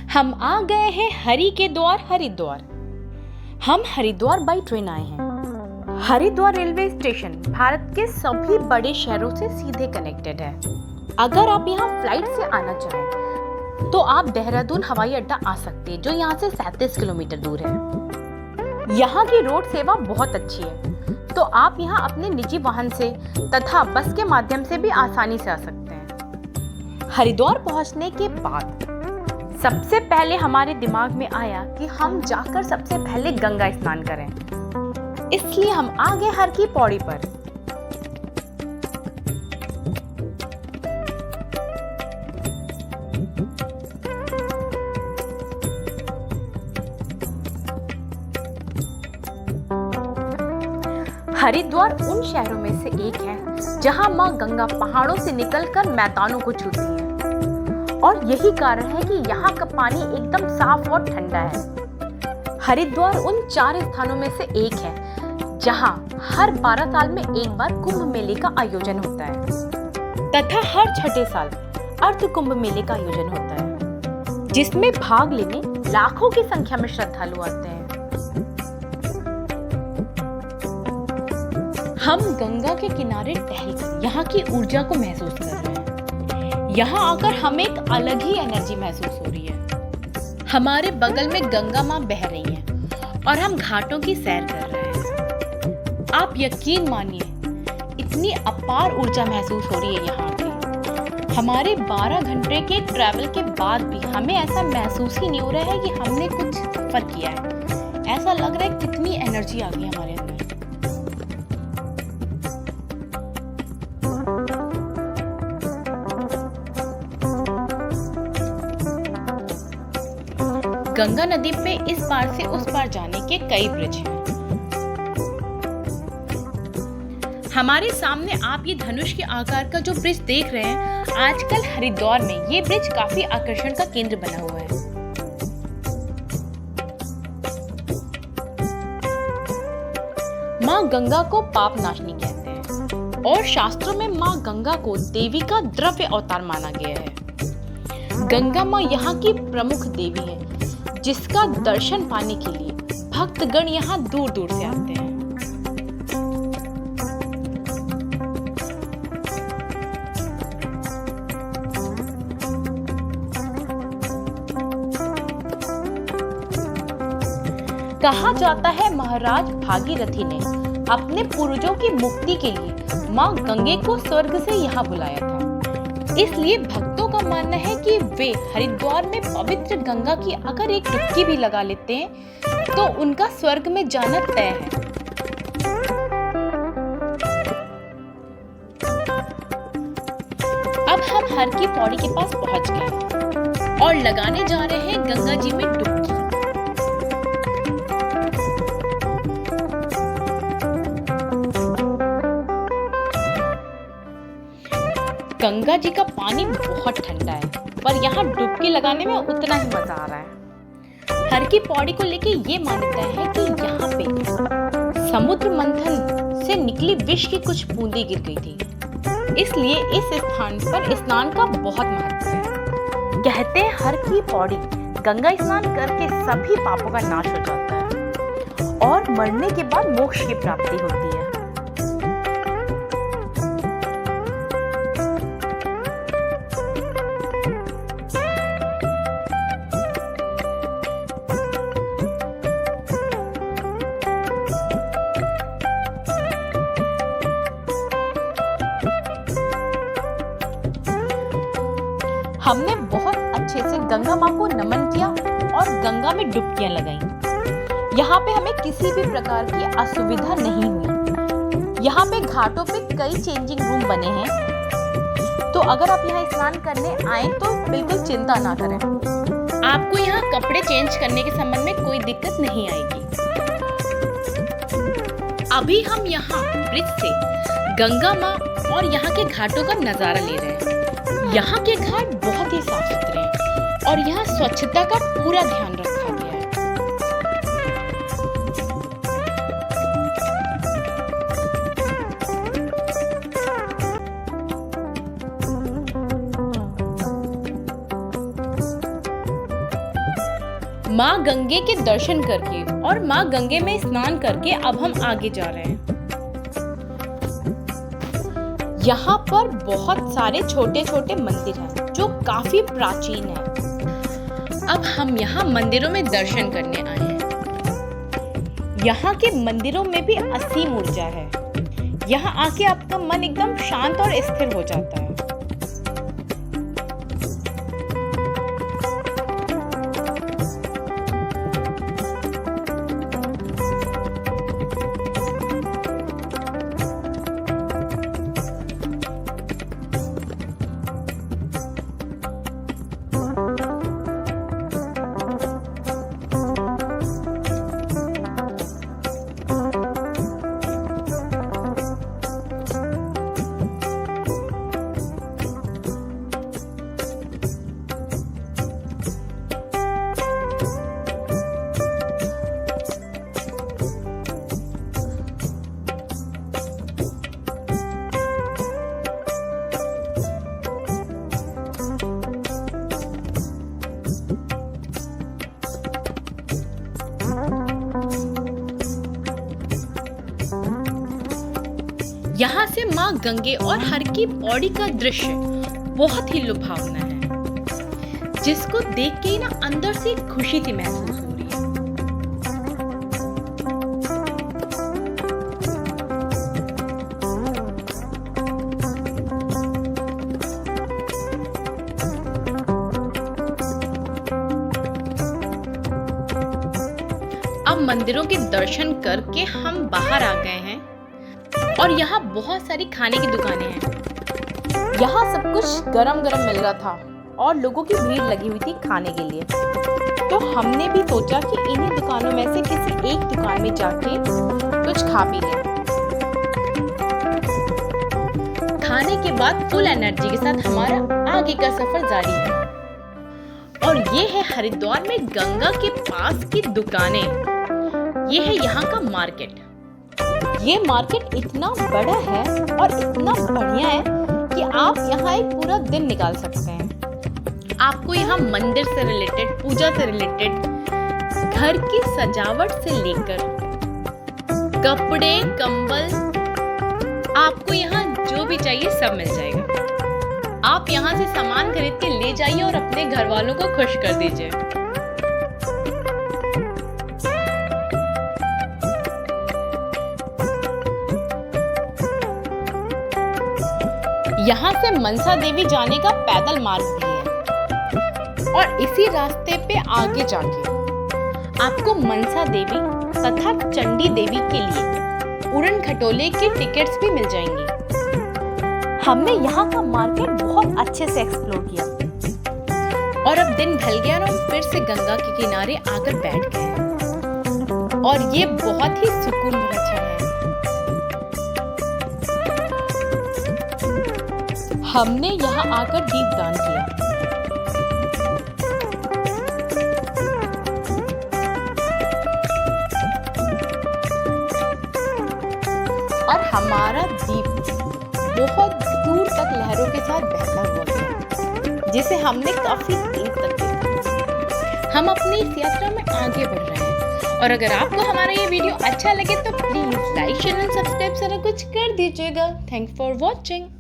हम आ गए हैं हरि के द्वार हरिद्वार। हम हरिद्वार बाई ट्रेन आए हैं। हरिद्वार रेलवे स्टेशन भारत के सभी बड़े शहरों से सीधे कनेक्टेड है। अगर आप यहाँ फ्लाइट से आना चाहें तो आप देहरादून हवाई अड्डा आ सकते हैं, जो यहाँ से 37 किलोमीटर दूर है। यहाँ की रोड सेवा बहुत अच्छी है, तो आप यहाँ अपने निजी वाहन से तथा बस के माध्यम से भी आसानी से आ सकते हैं। हरिद्वार पहुँचने के बाद सबसे पहले हमारे दिमाग में आया कि हम जाकर सबसे पहले गंगा स्नान करें, इसलिए हम आ गए हर की पौड़ी पर। हरिद्वार उन शहरों में से एक है जहां मां गंगा पहाड़ों से निकलकर मैदानों को छूती है, और यही कारण है कि यहाँ का पानी एकदम साफ और ठंडा है। हरिद्वार उन 4 स्थानों में से एक है जहाँ हर 12 साल में एक बार कुंभ मेले का आयोजन होता है तथा हर 6ठे साल अर्ध कुंभ मेले का आयोजन होता है, जिसमें भाग लेने लाखों की संख्या में श्रद्धालु आते हैं। हम गंगा के किनारे टहलकर यहाँ की ऊर्जा को महसूस कर रहे हैं। यहाँ आकर हमें एक अलग ही एनर्जी महसूस हो रही है। हमारे बगल में गंगा माँ बह रही हैं और हम घाटों की सैर कर रहे हैं। आप यकीन मानिए, इतनी अपार ऊर्जा महसूस हो रही है यहाँ पे। हमारे 12 घंटे के ट्रैवल के बाद भी हमें ऐसा महसूस ही नहीं हो रहा है कि हमने कुछ सफर किया है। ऐसा लग रहा है कितनी एनर्जी आ गई हमारे अंदर। गंगा नदी पे इस पार से उस पार जाने के कई ब्रिज हैं। हमारे सामने आप ये धनुष के आकार का जो ब्रिज देख रहे हैं, आजकल हरिद्वार में ये ब्रिज काफी आकर्षण का केंद्र बना हुआ है। माँ गंगा को पाप नाशनी कहते हैं और शास्त्रों में माँ गंगा को देवी का द्रव्य अवतार माना गया है। गंगा माँ यहाँ की प्रमुख देवी है, जिसका दर्शन पाने के लिए भक्तगण यहाँ दूर दूर से आते हैं। कहा जाता है महाराज भागीरथी ने अपने पूर्वजों की मुक्ति के लिए मां गंगे को स्वर्ग से यहाँ बुलाया था। इसलिए भक्तों का मानना है कि वे हरिद्वार में पवित्र गंगा की अगर एक डुबकी भी लगा लेते हैं तो उनका स्वर्ग में जाना तय है। अब हम हर की पौड़ी के पास पहुंच गए और लगाने जा रहे हैं गंगा जी में डुबकी। गंगा जी का पानी बहुत ठंडा है, पर यहाँ डुबकी लगाने में उतना ही मजा आ रहा है। हर की पौड़ी को लेके ये मान्यता है कि यहाँ पे समुद्र मंथन से निकली विष की कुछ बूंदें गिर गई थी, इसलिए इस स्थान पर स्नान का बहुत महत्व है। कहते हैं हर की पौड़ी गंगा स्नान करके सभी पापों का नाश हो जाता है और मरने के बाद मोक्ष की प्राप्ति होती है। हमने बहुत अच्छे से गंगा माँ को नमन किया और गंगा में डुबकियां लगाई। यहाँ पे हमें किसी भी प्रकार की असुविधा नहीं हुई। यहाँ पे घाटों पे कई चेंजिंग रूम बने हैं, तो अगर आप यहाँ स्नान करने आए तो बिल्कुल चिंता ना करें। आपको यहाँ कपड़े चेंज करने के संबंध में कोई दिक्कत नहीं आएगी। अभी हम यहाँ ब्रिज से गंगा माँ और यहाँ के घाटों का नजारा ले रहे हैं। यहाँ के घाट बहुत ही साफ सुथरे हैं और यहाँ स्वच्छता का पूरा ध्यान रखा गया है। माँ गंगे के दर्शन करके और माँ गंगे में स्नान करके अब हम आगे जा रहे हैं। यहाँ पर बहुत सारे छोटे छोटे मंदिर हैं जो काफी प्राचीन हैं। अब हम यहाँ मंदिरों में दर्शन करने आए हैं। यहाँ के मंदिरों में भी असीम ऊर्जा है। यहाँ आके आपका मन एकदम शांत और स्थिर हो जाता है। यहाँ से माँ गंगे और हर की पौड़ी का दृश्य बहुत ही लुभावना है, जिसको देख के ही ना अंदर से खुशी सी महसूस हो रही है। अब मंदिरों के दर्शन करके हम बाहर आ गए हैं और यहाँ बहुत सारी खाने की दुकानें हैं। यहाँ सब कुछ गरम गरम मिल रहा था और लोगों की भीड़ लगी हुई थी खाने के लिए। तो हमने भी सोचा कि इन्हीं दुकानों में से किसी एक दुकान में जाके कुछ खा पी लें। खाने के बाद फुल एनर्जी के साथ हमारा आगे का सफर जारी है। और ये है हरिद्वार में गंगा के पास की दुकानें। ये है यहाँ का मार्केट। ये मार्केट इतना बड़ा है और इतना बढ़िया है कि आप यहाँ एक पूरा दिन निकाल सकते हैं। आपको यहाँ मंदिर से रिलेटेड, पूजा से रिलेटेड, घर की सजावट से लेकर कपड़े, कंबल, आपको यहाँ जो भी चाहिए सब मिल जाएगा। आप यहाँ से सामान खरीद के ले जाइए और अपने घर वालों को खुश कर दीजिए। यहाँ से मनसा देवी जाने का पैदल मार्ग भी है और इसी रास्ते पे आगे जाके आपको मनसा देवी तथा चंडी देवी के लिए उड़न खटोले के टिकट्स भी मिल जाएंगी। हमने यहाँ का मार्केट बहुत अच्छे से एक्सप्लोर किया और अब दिन ढल गया और हम फिर से गंगा के किनारे आकर बैठ गए और ये बहुत ही सुकून भरा क्षण है। हमने यहाँ आकर दीपदान किया। और हमारा दीप बहुत दूर तक लहरों के साथ बहता हुआ गया, जिसे हमने काफी देर तक देखा। हम अपनी इस यात्रा में आगे बढ़ रहे हैं और अगर आपको हमारा ये वीडियो अच्छा लगे तो please like, share and subscribe सारा कुछ कर दीजिएगा। Thanks for watching.